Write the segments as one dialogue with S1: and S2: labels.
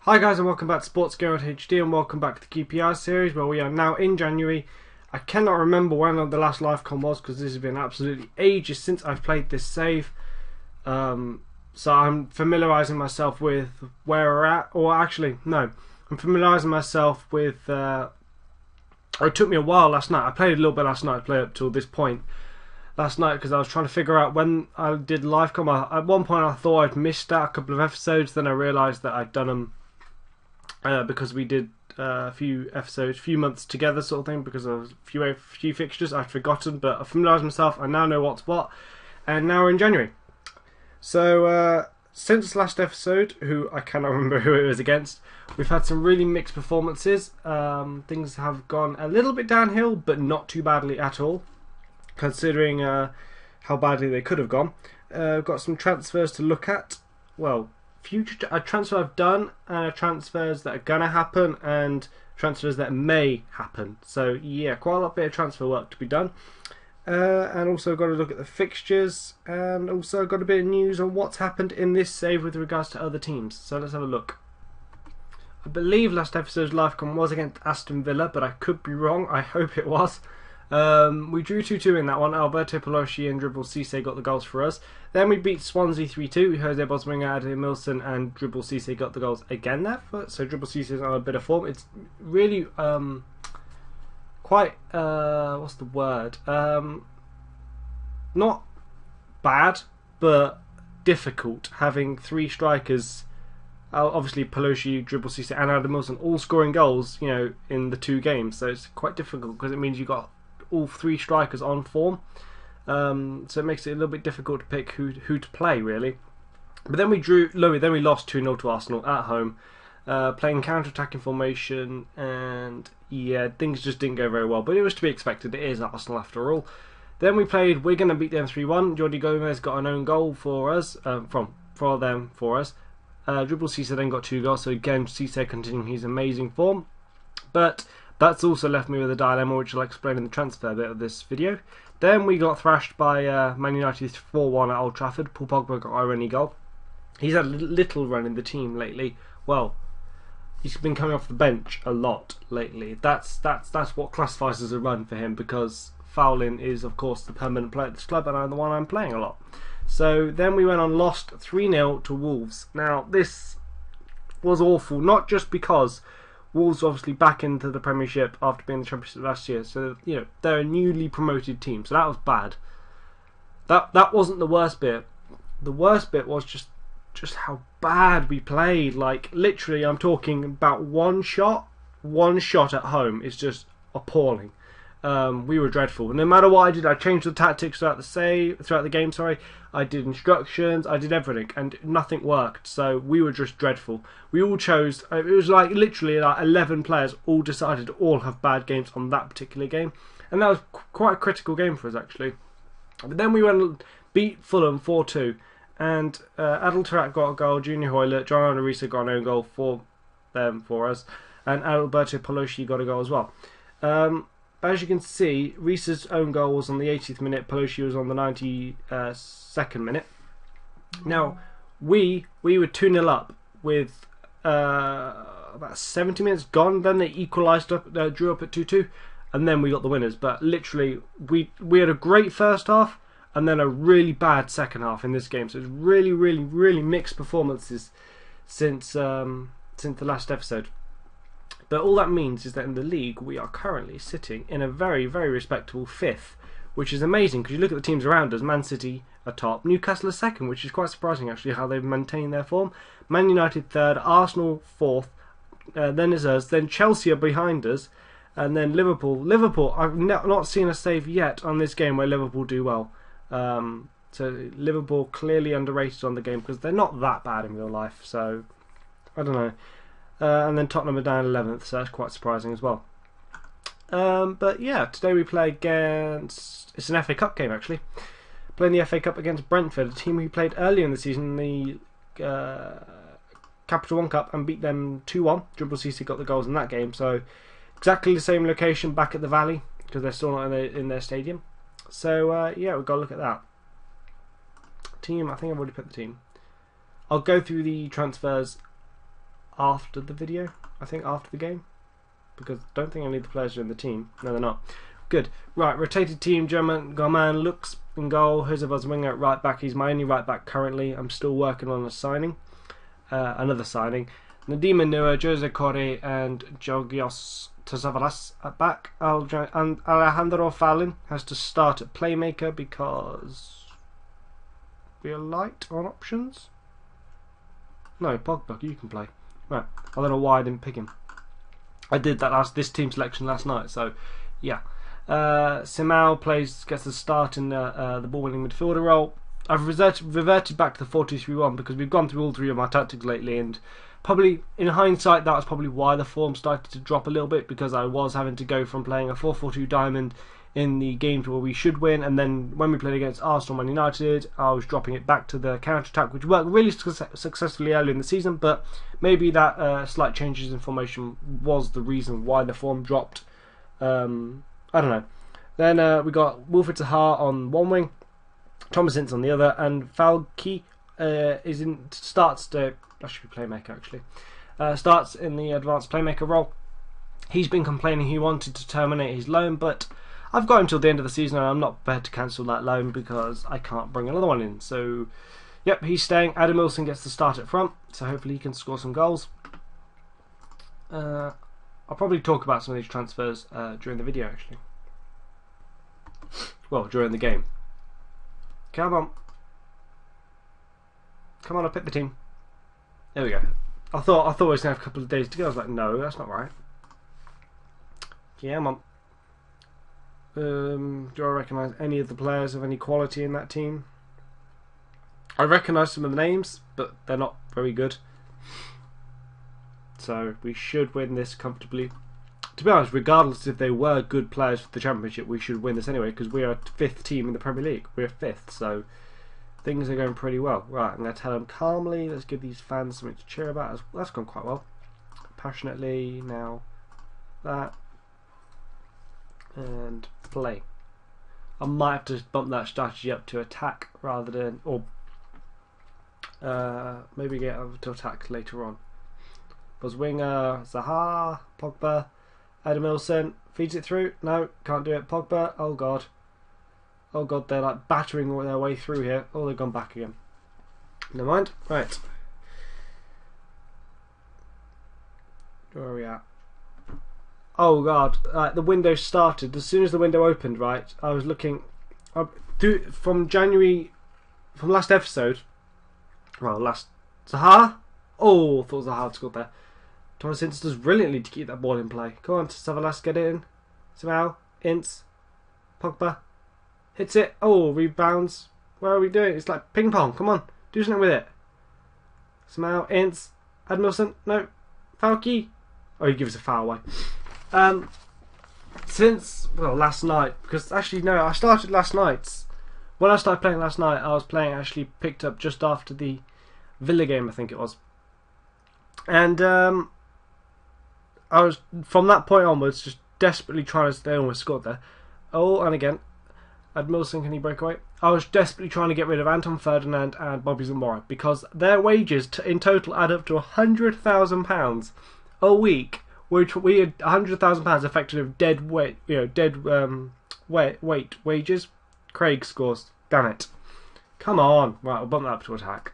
S1: Hi guys and welcome back to Sports Gear HD and welcome back to the QPR series where we are now in January. I cannot remember when the last live con was because this has been absolutely ages since I've played this save. So I'm familiarising myself with where we're at, or actually no, I'm familiarising myself with, it took me a while last night. I played a little bit last night, I played up till this point last night because I was trying to figure out when I did live com. At one point I thought I'd missed out a couple of episodes, then I realised that I'd done them because we did a few episodes, few months together sort of thing, because of a few fixtures I'd forgotten, but I familiarised myself, I now know what's what, and now we're in January. So since last episode, who I cannot remember who it was against, we've had some really mixed performances. Things have gone a little bit downhill, but not too badly at all, considering how badly they could have gone. We've got some transfers to look at. Well, a transfer I've done, transfers that are gonna happen, and transfers that may happen. So yeah, quite a lot bit of transfer work to be done, and also got to look at the fixtures, and also got a bit of news on what's happened in this save with regards to other teams. So let's have a look. I believe last episode's livecom was against Aston Villa, but I could be wrong. I hope it was. We drew 2-2 in that one. Alberto Pelosi and Dribble Cisse got the goals for us. Then we beat Swansea 3-2. Jose Boswinger, Adam Milson and Dribble Cisse got the goals again there. So Dribble Cisse is on a bit of form. It's really quite, what's the word? Not bad, but difficult having three strikers. Obviously Pelosi, Dribble Cisse and Adam Milson all scoring goals, you know, in the two games. So it's quite difficult because it means you got all three strikers on form, so it makes it a little bit difficult to pick who to play really. But then we lost 2-0 to Arsenal at home, playing counter-attacking formation, and yeah, things just didn't go very well, but it was to be expected. It is Arsenal after all. Then we played Wigan and beat them 3-1. Jordi Gomez got an own goal for us, for us. Dribble Cisse then got 2 goals, so again Cisse continuing his amazing form, but that's also left me with a dilemma, which I'll explain in the transfer bit of this video. Then we got thrashed by Man United 4-1 at Old Trafford. Paul Pogba got our only goal. He's had a little run in the team lately. Well, he's been coming off the bench a lot lately. That's what classifies as a run for him, because Fowling is of course the permanent player at this club, and I'm the one I'm playing a lot. So then we went on, lost 3-0 to Wolves. Now this was awful, not just because Wolves obviously back into the Premiership after being in the Championship last year, so you know they're a newly promoted team, so that was bad. That wasn't the worst bit. The worst bit was just how bad we played. Like literally, I'm talking about one shot at home is just appalling. We were dreadful. No matter what I did, I changed the tactics throughout the game. Sorry, I did instructions, I did everything, and nothing worked. So we were just dreadful. We all chose. It was like literally like 11 players all decided to all have bad games on that particular game, and that was quite a critical game for us actually. But then we went and beat Fulham 4-2, and Adel Taarabt got a goal. Junior Hoylett, John Arisa got an own goal for us, and Alberto Pelosi got a goal as well. As you can see, Risa's own goal was on the 80th minute, Pelosi was on the 92nd minute. Now, we were 2-0 up with about 70 minutes gone, then they equalised up, drew up at 2-2, and then we got the winners. But literally, we had a great first half, and then a really bad second half in this game. So it's really mixed performances since the last episode. But all that means is that in the league we are currently sitting in a very respectable 5th, which is amazing because you look at the teams around us. Man City are top, Newcastle are 2nd, which is quite surprising actually how they've maintained their form. Man United 3rd, Arsenal 4th, then is us, then Chelsea are behind us, and then Liverpool, I've not seen a save yet on this game where Liverpool do well. So Liverpool clearly underrated on the game because they're not that bad in real life, so I don't know. And then Tottenham are down 11th, so that's quite surprising as well. But yeah, today we play against... It's an FA Cup game actually. Playing the FA Cup against Brentford, a team we played earlier in the season in the Capital One Cup and beat them 2-1. Dribble Cisse got the goals in that game, so exactly the same location back at the Valley because they're still not in their stadium. So yeah, we've got to look at that. Team, I think I've already put the team. I'll go through the transfers after the video. I think after the game, because I don't think any of the players are in the team. No, they're not. Good. Right, rotated team. German Garman looks in goal. Josebas winger at right back. He's my only right back currently. I'm still working on a signing, another signing. Nadim Anua, Jose Corre, and Georgios Tazavaras at back. And Alejandro Fallin has to start at playmaker because we are light on options. No, Pogba, you can play. Right, I don't know why I didn't pick him. I did that this team selection last night, so yeah. Simao gets the start in the ball-winning midfielder role. I've reverted back to the 4-2-3-1 because we've gone through all three of my tactics lately, and probably in hindsight that was probably why the form started to drop a little bit, because I was having to go from playing a 4-4-2 diamond in the games where we should win, and then when we played against Arsenal, Man United, I was dropping it back to the counter-attack, which worked really successfully early in the season, but maybe that slight changes in formation was the reason why the form dropped. I don't know. Then we got Wilfried Zaha on one wing, Thomas Ince on the other, and Falki starts to... That should be playmaker actually. Starts in the advanced playmaker role. He's been complaining he wanted to terminate his loan, but I've got him till the end of the season and I'm not prepared to cancel that loan because I can't bring another one in. So, yep, he's staying. Adam Wilson gets the start at front, so hopefully he can score some goals. I'll probably talk about some of these transfers during the video actually. Well, during the game. Come on. Come on, I picked the team. There we go. I thought I was going to have a couple of days to go. I was like, no, that's not right. Yeah, I'm on. Do I recognise any of the players of any quality in that team? I recognise some of the names, but they're not very good. So we should win this comfortably. To be honest, regardless if they were good players for the Championship, we should win this anyway, because we are 5th team in the Premier League. We're 5th, so things are going pretty well. Right, I'm going to tell them calmly. Let's give these fans something to cheer about. That's gone quite well. Passionately, now that. And play. I might have to bump that strategy up to attack rather than, or maybe get over to attack later on. Was winger Zaha, Pogba, Adam Wilson feeds it through. No, can't do it. Pogba. Oh god. Oh god, they're like battering their way through here. Oh, they've gone back again. Never mind. Right. Where are we at? Oh god, the window started. As soon as the window opened, right, I was looking from January, from last episode. Well, last Zaha. Oh, I thought Zaha had scored there. Thomas Ince does brilliantly to keep that ball in play. Come on, Savalas, get it in. Somehow, Ince, Pogba, hits it. Oh, rebounds. Where are we doing? It's like ping pong. Come on, do something with it. Somehow, Ince, Admilson, no, Falki. Oh, he gives a foul away. Since, well, last night, because actually no, I started last night. When I started playing last night, I was playing, actually picked up just after the Villa game, I think it was. And I was, from that point onwards, just desperately trying to, they almost scored there. Oh, and again, Admilson, can he break away? I was desperately trying to get rid of Anton Ferdinand and Bobby Zamora, because their wages in total add up to £100,000 a week, which we had £100,000 affected of dead weight, weight wages. Craig scores. Damn it! Come on. Right, I'll bump that up to attack.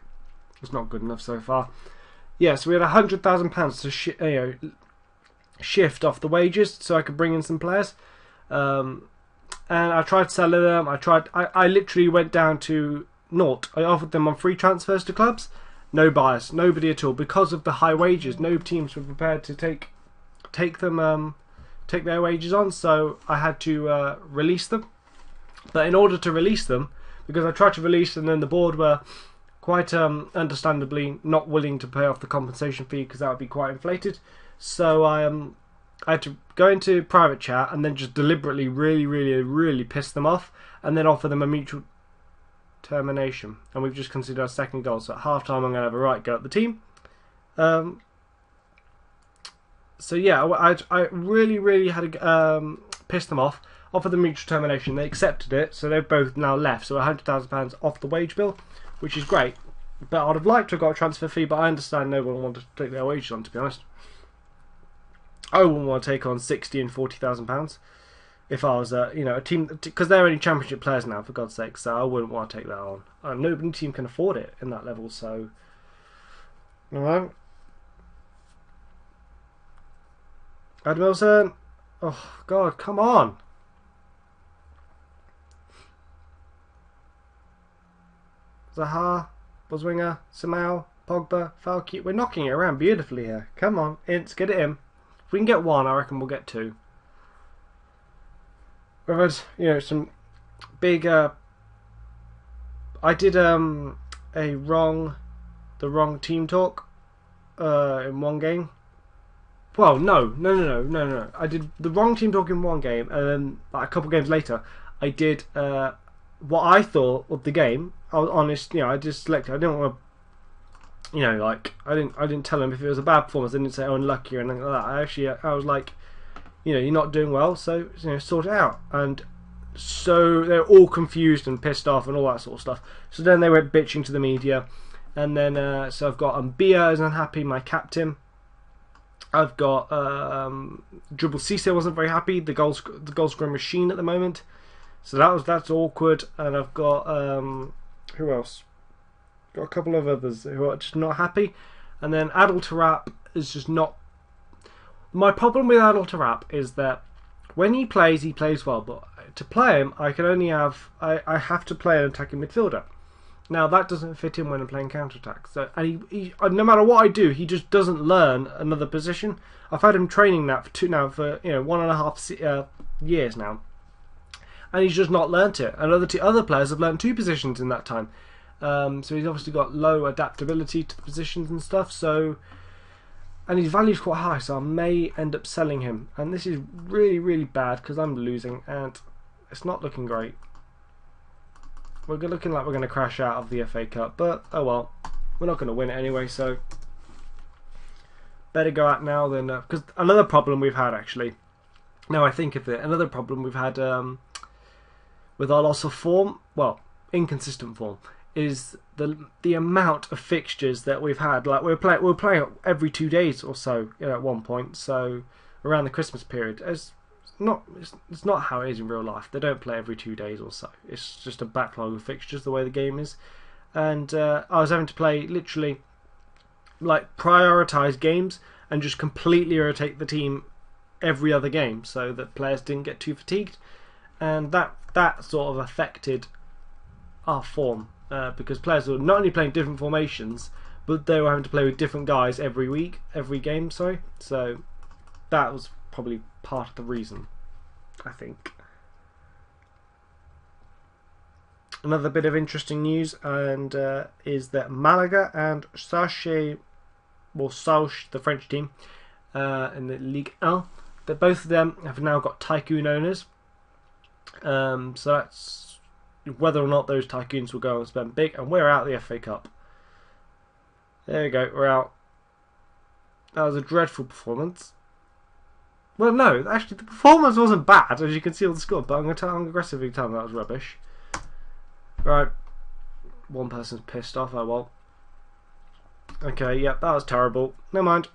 S1: It's not good enough so far. Yeah, so we had £100,000 to shift off the wages so I could bring in some players. And I tried selling them. I literally went down to naught. I offered them on free transfers to clubs. No buyers, nobody at all, because of the high wages. No teams were prepared to take their wages on, so I had to release them. But in order to release them, because I tried to release them, then the board were quite understandably not willing to pay off the compensation fee because that would be quite inflated. So I had to go into private chat and then just deliberately really piss them off and then offer them a mutual termination. And we've just considered our second goal. So at half time I'm going to have a right go at the team. So yeah, I really had to piss them off, offer them mutual termination. They accepted it, so they've both now left. So £100,000 off the wage bill, which is great. But I'd have liked to have got a transfer fee, but I understand no one wanted to take their wages on, to be honest. I wouldn't want to take on £60,000 and £40,000 if I was a team, because they're only Championship players now, for God's sake. So I wouldn't want to take that on. No team can afford it in that level. So, all right. Adam Wilson. Oh God, come on. Zaha, Boswinger, Samau, Pogba, Falke. We're knocking it around beautifully here. Come on, Ince, get it in. If we can get one, I reckon we'll get two. We've had, some big. I did the wrong team talk in one game. Well, no. I did the wrong team talk in one game, and then a couple games later, I did what I thought of the game. I was honest, I just selected. I didn't want to, I didn't tell him if it was a bad performance. I didn't say unlucky or anything like that. I was like, you're not doing well, so sort it out. And so they're all confused and pissed off and all that sort of stuff. So then they went bitching to the media, and then so I've got Mbia is unhappy, my captain. I've got Dribble Cisse wasn't very happy, the goal scoring machine at the moment. So that's awkward. And I've got who else? Got a couple of others who are just not happy. And then Adel Tarap is just not. My problem with Adel Tarap is that when he plays well. But to play him, I have to play an attacking midfielder. Now that doesn't fit in when I'm playing counter-attack. So, and he no matter what I do, he just doesn't learn another position. I've had him training that for 1.5 years now, and he's just not learnt it. And other players have learnt two positions in that time. So he's obviously got low adaptability to the positions and stuff. So, and his value's quite high. So I may end up selling him, and this is really, really bad because I'm losing, and it's not looking great. We're looking like we're going to crash out of the FA Cup, but oh well, we're not going to win it anyway, so better go out now than because another problem we've had actually. Now I think of it, another problem we've had with our loss of form, well, inconsistent form, is the amount of fixtures that we've had. Like we're playing every 2 days or so at one point, so around the Christmas period. It's not how it is in real life. They don't play every 2 days or so. It's just a backlog of fixtures the way the game is. And I was having to play literally prioritise games and just completely rotate the team every other game so that players didn't get too fatigued. And that sort of affected our form because players were not only playing different formations, but they were having to play with different guys every game. So that was probably part of the reason, I think. Another bit of interesting news and is that Malaga and Sauch, the French team in the Ligue 1, that both of them have now got tycoon owners. So that's whether or not those tycoons will go and spend big, and we're out of the FA Cup. There we go, we're out. That was a dreadful performance. Well, no, actually, the performance wasn't bad, as you can see on the score, but I'm aggressively telling that was rubbish. Right. One person's pissed off, oh well. Okay, yep, that was terrible. Never mind.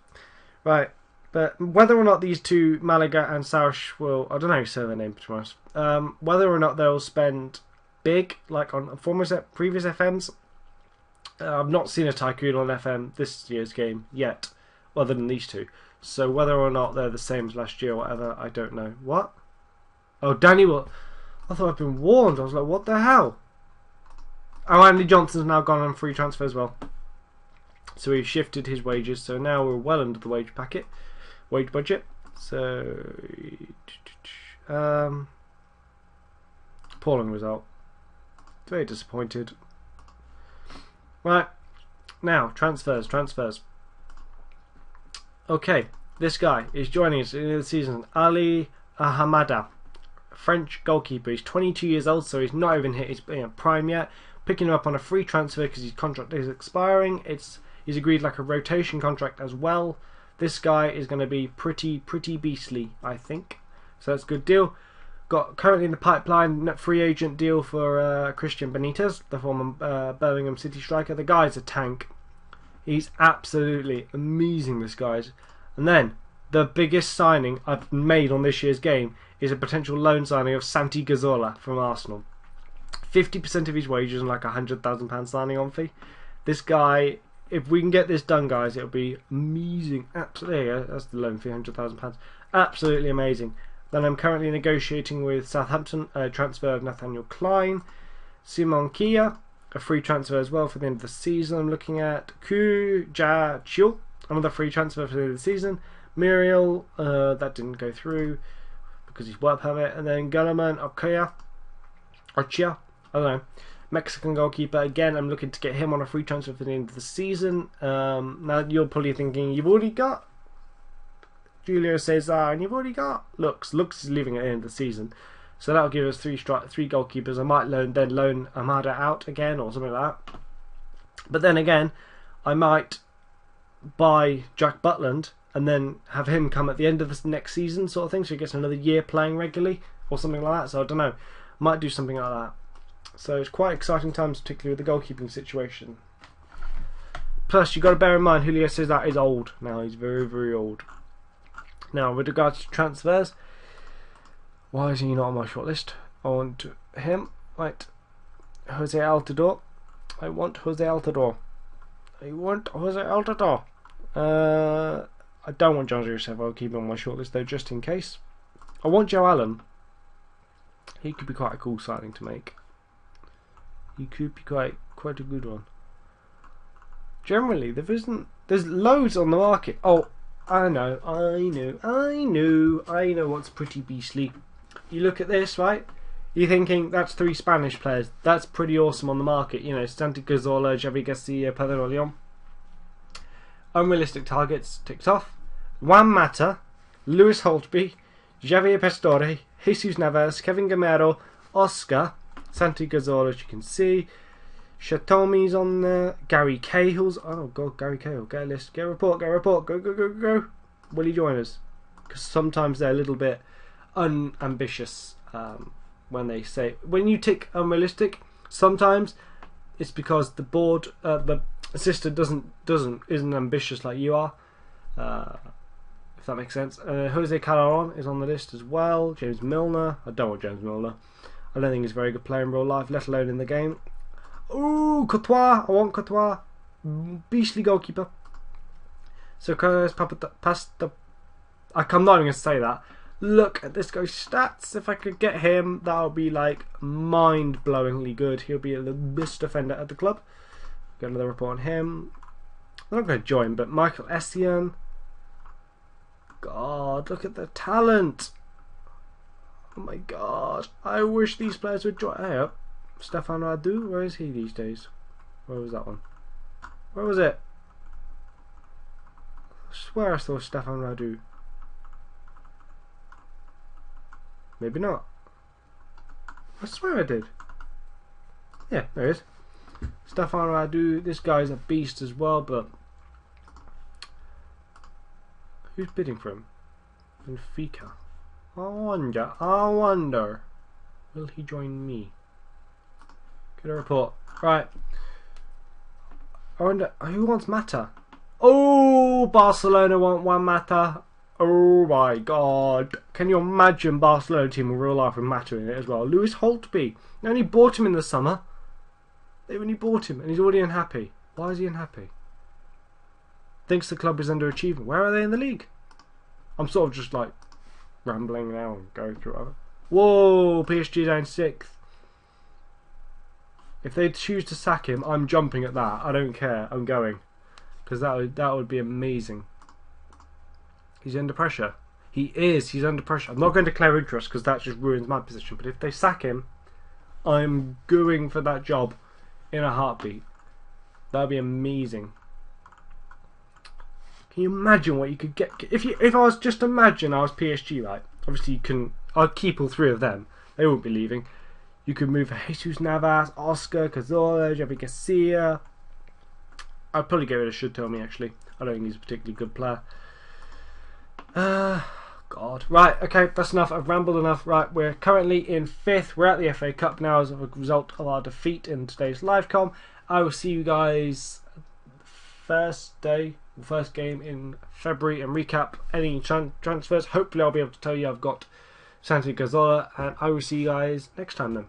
S1: Right, but whether or not these two, Malaga and Sauch, will, I don't know how you say their name, to be honest, whether or not they'll spend big, like on previous FMs, I've not seen a tycoon on FM this year's game yet, other than these two. So whether or not they're the same as last year or whatever, I don't know. What? Oh, Danny, what? I thought I'd been warned. I was like, what the hell? Oh, Andy Johnson's now gone on free transfer as well. So we've shifted his wages. So now we're well under the wage budget. So, appalling result. Very disappointed. Right, now transfers. Okay, this guy is joining us in the season. Ali Ahamada, French goalkeeper. He's 22 years old, so he's not even hit his prime yet. Picking him up on a free transfer because his contract is expiring. He's agreed like a rotation contract as well. This guy is going to be pretty beastly, I think. So that's a good deal. got currently in the pipeline free agent deal for Christian Benitez, the former Birmingham City striker. The guy's a tank. He's absolutely amazing, this guy's. And then the biggest signing I've made on this year's game is a potential loan signing of Santi Cazorla from Arsenal. 50% of his wages and like £100,000 signing on fee. This guy, if we can get this done, guys, it'll be amazing. Absolutely, yeah, that's the loan fee, £100,000. Absolutely amazing. Then I'm currently negotiating with Southampton a transfer of Nathaniel Klein, Simon Kia, a free transfer as well for the end of the season. I'm looking at Ku Ja Chiu, another free transfer for the end of the season. Muriel, that didn't go through because he's work permit. And then Gulliman Ochoa, I don't know, Mexican goalkeeper. Again, I'm looking to get him on a free transfer for the end of the season. Now you're probably thinking, you've already got Julio Cesar and you've already got Lux. Lux is leaving at the end of the season. So that'll give us three goalkeepers. I might loan Amada out again or something like that. But then again, I might buy Jack Butland and then have him come at the end of the next season, sort of thing, so he gets another year playing regularly or something like that. So I don't know, might do something like that. So it's quite exciting times, particularly with the goalkeeping situation. Plus, you've got to bear in mind, Julio Cesar is old now. He's very, very old. Now, with regards to transfers, why is he not on my shortlist? I want him. Right. Jose Altidore. I want Jose Altidore. I want Jose Altidore. I don't want John Joseph. I'll keep him on my shortlist though, just in case. I want Joe Allen. He could be quite a cool signing to make. He could be quite a good one. Generally, there's loads on the market. Oh, I know what's pretty beastly. You look at this, right? You're thinking, that's 3 Spanish players. That's pretty awesome on the market. You know, Santi Cazorla, Javi Garcia, Pedro Leon. Unrealistic targets ticked off. Juan Mata, Lewis Holtby, Javier Pastore, Jesus Navas, Kevin Gamero, Oscar, Santi Cazorla, as you can see. Chatomi's on there. Gary Cahill's. Oh god, Gary Cahill. Get a list. Get a report. Get a report. Go, go, go, go. Will he join us? Because sometimes they're a little bit unambitious when they say. When you tick unrealistic, sometimes it's because the board, the assistant isn't ambitious like you are. If that makes sense. Jose Calderon is on the list as well. James Milner. I don't want James Milner. I don't think he's a very good player in real life, let alone in the game. Ooh, Courtois. I want Courtois. Beastly goalkeeper. So Pasta. I'm not even going to say that. Look at this guy's stats. If I could get him, that would be like mind-blowingly good. He'll be the best defender at the club. Got another report on him. I'm not going to join, but Michael Essien. God, look at the talent. Oh my god. I wish these players would join. Hey up. Stefan Radu, where is he these days? Where was that one? Where was it? I swear I saw Stefan Radu. Maybe not. I swear I did. Yeah, there he is. Stefan Radu, this guy's a beast as well, but who's bidding for him? Benfica. I wonder, will he join me? Get a report. Right. I wonder, who wants Mata? Oh, Barcelona want Juan Mata. Oh my god. Can you imagine Barcelona team in real life with Mata in it as well? Lewis Holtby. They only bought him in the summer. They only bought him and he's already unhappy. Why is he unhappy? Thinks the club is underachieving. Where are they in the league? I'm sort of just like rambling now and going through other. Whoa, PSG down 6th. If they choose to sack him, I'm jumping at that. I don't care. I'm going. Because that would be amazing. He's under pressure. He is. He's under pressure. I'm not going to declare interest because that just ruins my position. But if they sack him, I'm going for that job in a heartbeat. That would be amazing. Can you imagine what you could get? If I was just imagine I was PSG, right? Obviously you couldn't. I'd keep all 3 of them. They wouldn't be leaving. You could move for Jesus Navas, Oscar, Cazorla, Javi Garcia. I'd probably get rid of Should Tell Me actually. I don't think he's a particularly good player. God, God. Right, okay, that's enough. I've rambled enough. Right, we're currently in 5th. We're at the FA Cup now as a result of our defeat in today's live com. I will see you guys first game in February and recap any transfers. Hopefully I'll be able to tell you I've got Santi Cazorla, and I will see you guys next time then.